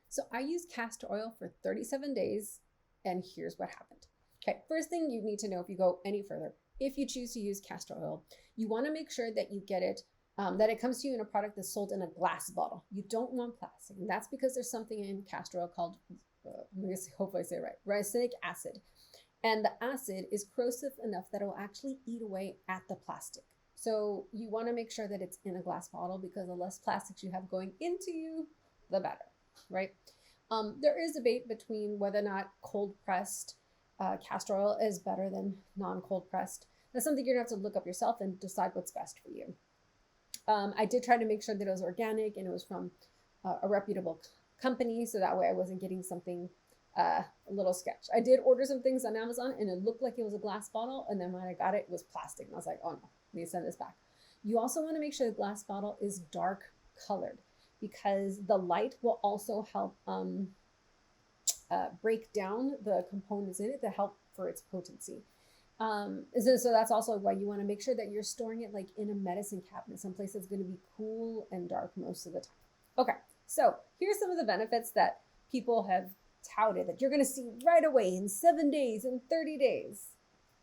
So I used castor oil for 37 days, and here's what happened. Okay, first thing you need to know if you go any further, if you choose to use castor oil, you want to make sure that you get it, that it comes to you in a product that's sold in a glass bottle. You don't want plastic, and that's because there's something in castor oil called, I'm going to hopefully I say it right, ricinic acid. And the acid is corrosive enough that it will actually eat away at the plastic. So you want to make sure that it's in a glass bottle, because the less plastics you have going into you, the better, right? There is a debate between whether or not cold pressed castor oil is better than non-cold pressed. That's something you're gonna have to look up yourself and decide what's best for you. I did try to make sure that it was organic and it was from a reputable company, so that way I wasn't getting something a little sketch. I did order some things on Amazon and it looked like it was a glass bottle, and then when I got it, it was plastic, and I was like, oh no, I need to send this back. You also want to make sure the glass bottle is dark colored, because the light will also help break down the components in it to help for its potency. So that's also why you want to make sure that you're storing it like in a medicine cabinet, someplace that's going to be cool and dark most of the time. Okay, so here's some of the benefits that people have touted that you're going to see right away in 7 days, in 30 days.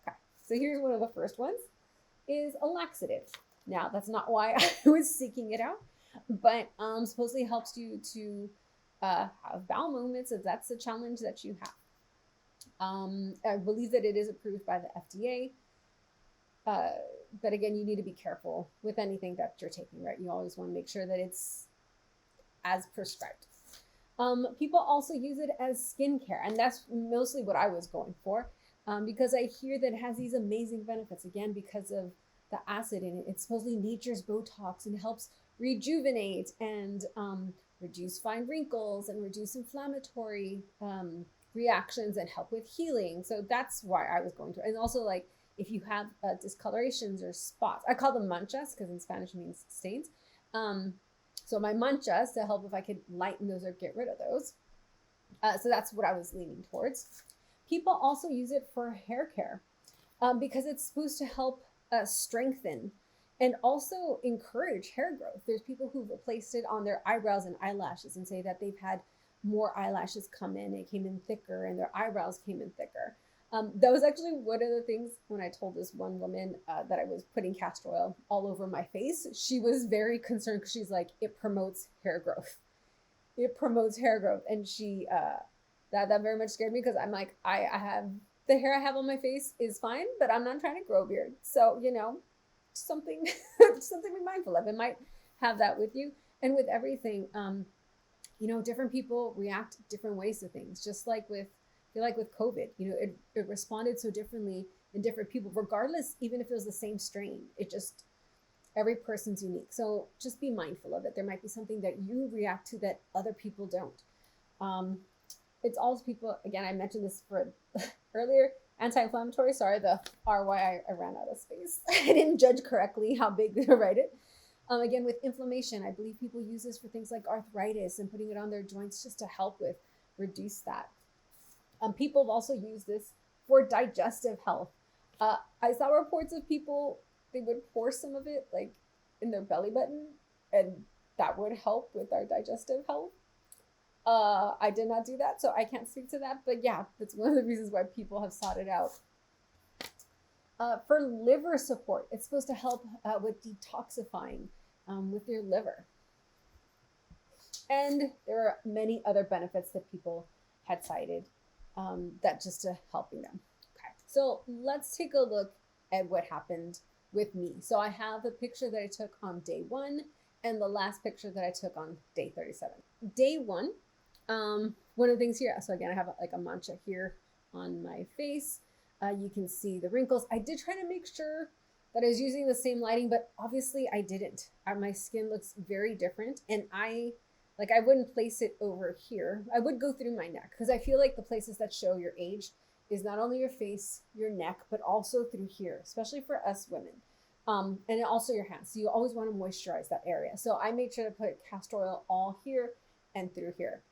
Okay, so here's one of the first ones, is a laxative. Now, that's not why I was seeking it out, but supposedly helps you to have bowel movements if that's the challenge that you have. I believe that it is approved by the FDA, but again, you need to be careful with anything that you're taking, right? You always want to make sure that it's as prescribed. People also use it as skincare, and that's mostly what I was going for, because I hear that it has these amazing benefits, again, because of the acid in it. It's supposedly nature's Botox, and it helps rejuvenate and reduce fine wrinkles and reduce inflammatory reactions and help with healing. So that's why I was going to. And also, like, if you have discolorations or spots, I call them manchas because in Spanish it means stains. So my manchas, to help if I could lighten those or get rid of those. So that's what I was leaning towards. People also use it for hair care because it's supposed to help strengthen and also encourage hair growth. There's people who've placed it on their eyebrows and eyelashes and say that they've had more eyelashes come in, it came in thicker, and their eyebrows came in thicker. That was actually one of the things when I told this one woman that I was putting castor oil all over my face. She was very concerned because she's like, it promotes hair growth. It promotes hair growth. And she, that very much scared me, because I'm like, I have, the hair I have on my face is fine, but I'm not trying to grow a beard. So, you know, something to be mindful of. It might have that with you. And with everything, you know, different people react different ways to things, just like with, I feel like with COVID, you know, it responded so differently in different people, regardless, even if it was the same strain. It just, every person's unique. So just be mindful of it. There might be something that you react to that other people don't. It's also people, again, I mentioned this for earlier, anti-inflammatory, sorry, the RY, I ran out of space. I didn't judge correctly how big to write it. Again, with inflammation, I believe people use this for things like arthritis and putting it on their joints just to help with reduce that. People have also used this for digestive health. I saw reports of people, they would pour some of it like in their belly button, and that would help with our digestive health. I did not do that, so I can't speak to that, but yeah, that's one of the reasons why people have sought it out. For liver support, it's supposed to help with detoxifying with your liver. And there are many other benefits that people had cited that just to helping them. Okay, so let's take a look at what happened with me. So I have a picture that I took on day 1 and the last picture that I took on day 37. Day 1, one of the things here, so again, I have like a mancha here on my face. You can see the wrinkles. I did try to make sure that I was using the same lighting, but obviously I didn't. My skin looks very different, and I wouldn't place it over here. I would go through my neck, because I feel like the places that show your age is not only your face, your neck, but also through here, especially for us women, and also your hands. So you always want to moisturize that area. So I made sure to put castor oil all here and through here.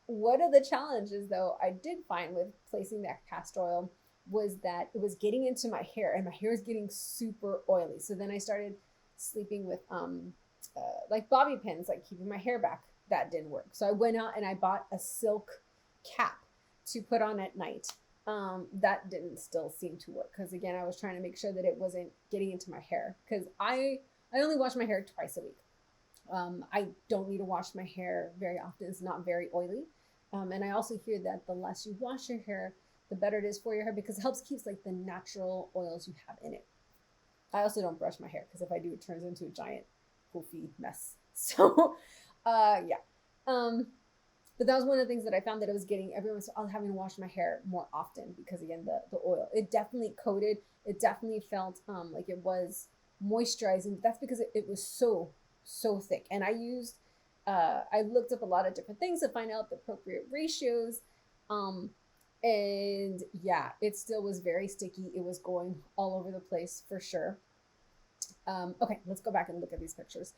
One of the challenges, though, I did find with placing that castor oil was that it was getting into my hair, and my hair is getting super oily. So then I started sleeping with like bobby pins, like keeping my hair back that didn't work. So I went out and I bought a silk cap to put on at night. That didn't still seem to work because again, I was trying to make sure that it wasn't getting into my hair because I only wash my hair twice a week. I don't need to wash my hair very often. It's not very oily. And I also hear that the less you wash your hair, the better it is for your hair because it helps keeps like the natural oils you have in it. I also don't brush my hair because if I do, it turns into a giant poofy mess. So, yeah. But that was one of the things that I found that it was getting everyone was having to wash my hair more often because again, the oil, it definitely coated. It definitely felt like it was moisturizing. That's because it was so thick. And I looked up a lot of different things to find out the appropriate ratios. And yeah, it still was very sticky. It was going all over the place for sure. Okay, let's go back and look at these pictures.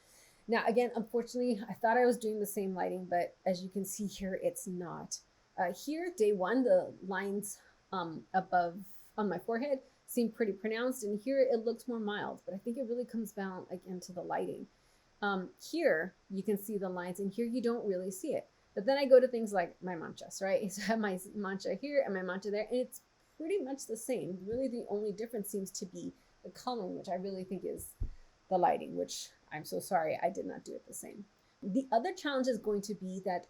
Now, again, unfortunately, I thought I was doing the same lighting, but as you can see here, it's not. Here, day one, the lines above on my forehead seem pretty pronounced, and here it looks more mild, but I think it really comes down again to the lighting. Here, you can see the lines, and here you don't really see it. But then I go to things like my manchas, right? So I have my mancha here and my mancha there, and it's pretty much the same. Really, the only difference seems to be the coloring, which I really think is the lighting, which I'm so sorry I did not do it the same. The other challenge is going to be that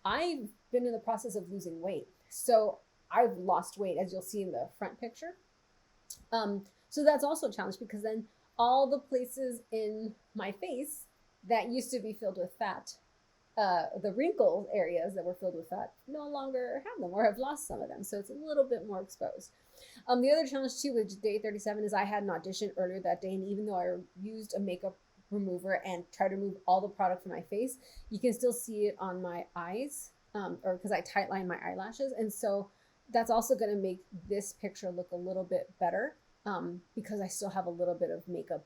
I've been in the process of losing weight. So I've lost weight, as you'll see in the front picture. So that's also a challenge because then all the places in my face that used to be filled with fat, the wrinkle areas that were filled with fat no longer have them or have lost some of them. So it's a little bit more exposed. The other challenge too with day 37 is I had an audition earlier that day. And even though I used a makeup remover and tried to remove all the product from my face, you can still see it on my eyes or because I tightline my eyelashes. And so that's also going to make this picture look a little bit better because I still have a little bit of makeup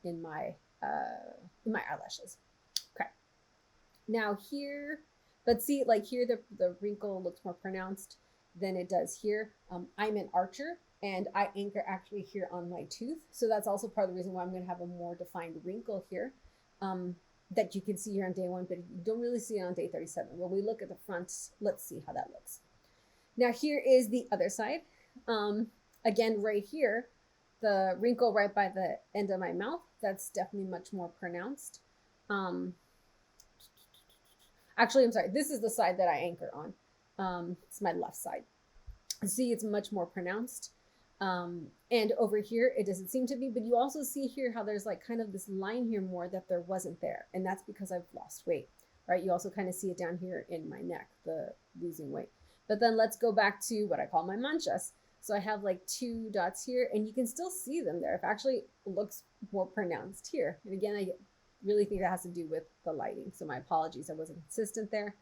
in my eyelashes. Okay. Now here, but see, like here, the wrinkle looks more pronounced than it does here. I'm an archer and I anchor actually here on my tooth. So that's also part of the reason why I'm going to have a more defined wrinkle here that you can see here on day one, but you don't really see it on day 37. When we look at the front, let's see how that looks. Now here is the other side. Again, right here, the wrinkle right by the end of my mouth, that's definitely much more pronounced. Actually, I'm sorry, this is the side that I anchor on. It's my left side. See, it's much more pronounced. And over here, it doesn't seem to be, but you also see here how there's like kind of this line here more that there wasn't there. And that's because I've lost weight, right? You also kind of see it down here in my neck, the losing weight. But then let's go back to what I call my manchas. So I have like 2 dots here and you can still see them there. It actually looks more pronounced here. And again, I really think that has to do with the lighting. So my apologies, I wasn't consistent there.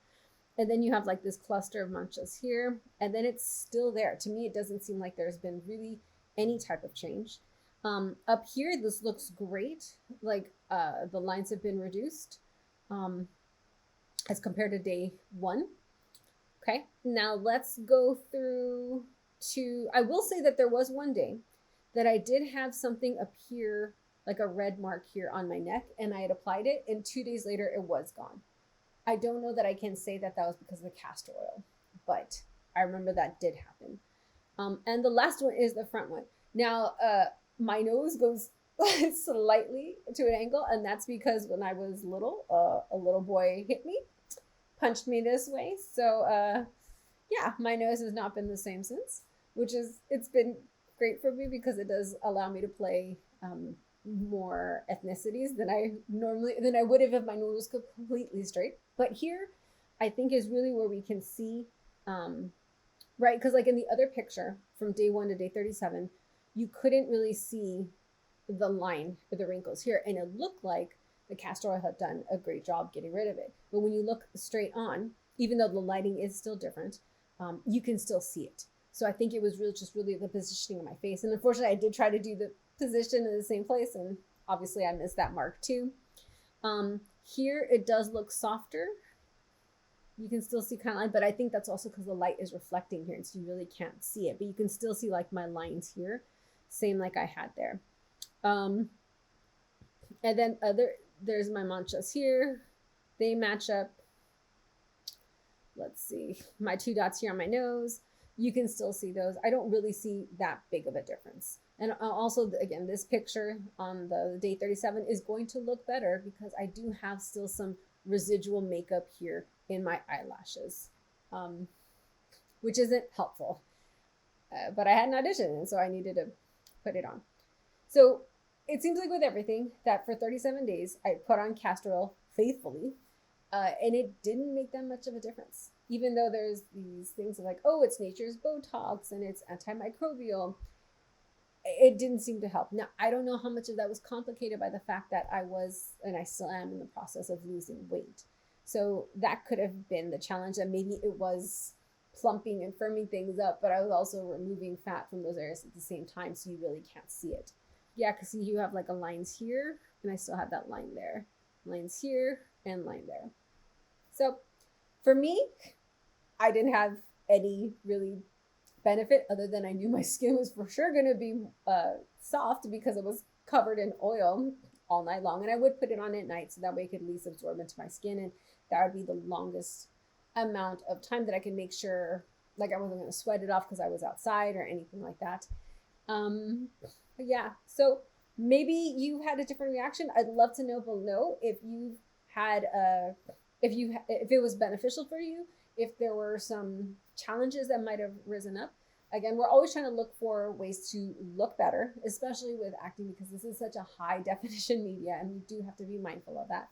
And then you have like this cluster of manchas here, and then it's still there. To me, it doesn't seem like there's been really any type of change. Up here, this looks great. Like the lines have been reduced as compared to day one. Okay, now let's go through to, I will say that there was one day that I did have something appear like a red mark here on my neck, and I had applied it, and 2 days later, it was gone. I don't know that I can say that that was because of the castor oil, but I remember that did happen. And the last one is the front one. Now, my nose goes slightly to an angle, and that's because when I was little, a little boy hit me, punched me this way. So yeah, my nose has not been the same since, which is, it's been great for me because it does allow me to play more ethnicities than I would have if my nose was completely straight. But here, I think is really where we can see, right? Because like in the other picture from day 1 to day 37, you couldn't really see the line or the wrinkles here. And it looked like the castor oil had done a great job getting rid of it. But when you look straight on, even though the lighting is still different, you can still see it. So I think it was really the positioning of my face. And unfortunately, I did try to do the position in the same place, and obviously I missed that mark too. Here it does look softer. You can still see kind of line, but I think that's also because the light is reflecting here, and so you really can't see it. But you can still see like my lines here, same like I had there. And then there's my manchas here. They match up. Let's see, my 2 dots here on my nose, you can still see those. I don't really see that big of a difference. And also, again, this picture on the day 37 is going to look better because I do have still some residual makeup here in my eyelashes, which isn't helpful. But I had an audition, and so I needed to put it on. So it seems like with everything that for 37 days, I put on castor oil faithfully, and it didn't make that much of a difference. Even though there's these things of like, oh, it's nature's Botox and it's antimicrobial, it didn't seem to help. Now, I don't know how much of that was complicated by the fact that I was, and I still am, in the process of losing weight. So that could have been the challenge, that maybe it was plumping and firming things up, but I was also removing fat from those areas at the same time, so you really can't see it. Yeah, because you have like a lines here, and I still have that line there. Lines here and line there. So for me, I didn't have any really benefit other than I knew my skin was for sure going to be soft because it was covered in oil all night long. And I would put it on at night so that way it could at least absorb into my skin. And that would be the longest amount of time that I could make sure like I wasn't going to sweat it off because I was outside or anything like that. But yeah, so maybe you had a different reaction. I'd love to know below if you had if it was beneficial for you, if there were some challenges that might have risen up. Again, we're always trying to look for ways to look better, especially with acting, because this is such a high definition media and we do have to be mindful of that.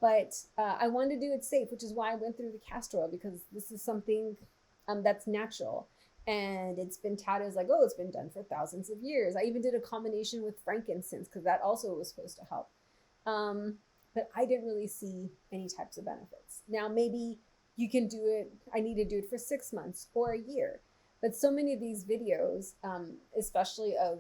But I wanted to do it safe, which is why I went through the castor oil, because this is something that's natural. And it's been touted as like, oh, it's been done for thousands of years. I even did a combination with frankincense because that also was supposed to help. But I didn't really see any types of benefits. Now, maybe you can do it. I need to do it for 6 months or a year. But so many of these videos, especially of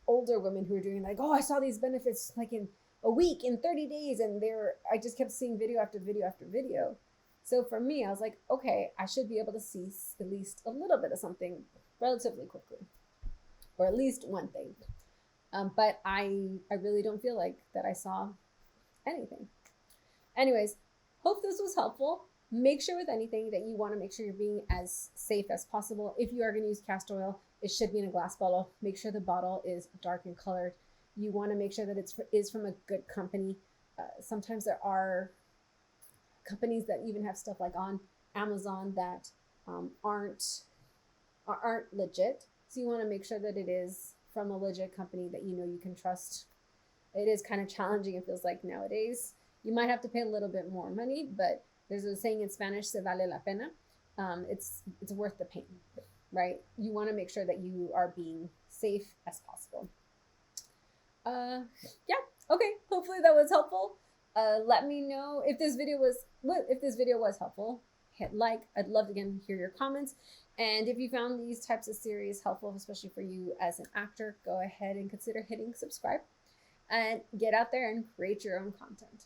older women who are doing like, oh, I saw these benefits like in a week, in 30 days. And I just kept seeing video after video after video. So for me, I was like, okay, I should be able to see at least a little bit of something relatively quickly, or at least one thing. But I really don't feel like that I saw anything. Anyways, hope this was helpful. Make sure with anything that you want to make sure you're being as safe as possible. If you are going to use castor oil, it should be in a glass bottle. Make sure the bottle is dark and colored. You want to make sure that it is from a good company. Sometimes there are companies that even have stuff like on Amazon that aren't legit. So you want to make sure that it is from a legit company that you know you can trust. It is kind of challenging, it feels like nowadays. You might have to pay a little bit more money, but there's a saying in Spanish, se vale la pena. It's worth the pain, right? You want to make sure that you are being safe as possible. Yeah, okay. Hopefully that was helpful. Let me know if this video was helpful. Hit like. I'd love to again hear your comments. And if you found these types of series helpful, especially for you as an actor, go ahead and consider hitting subscribe and get out there and create your own content.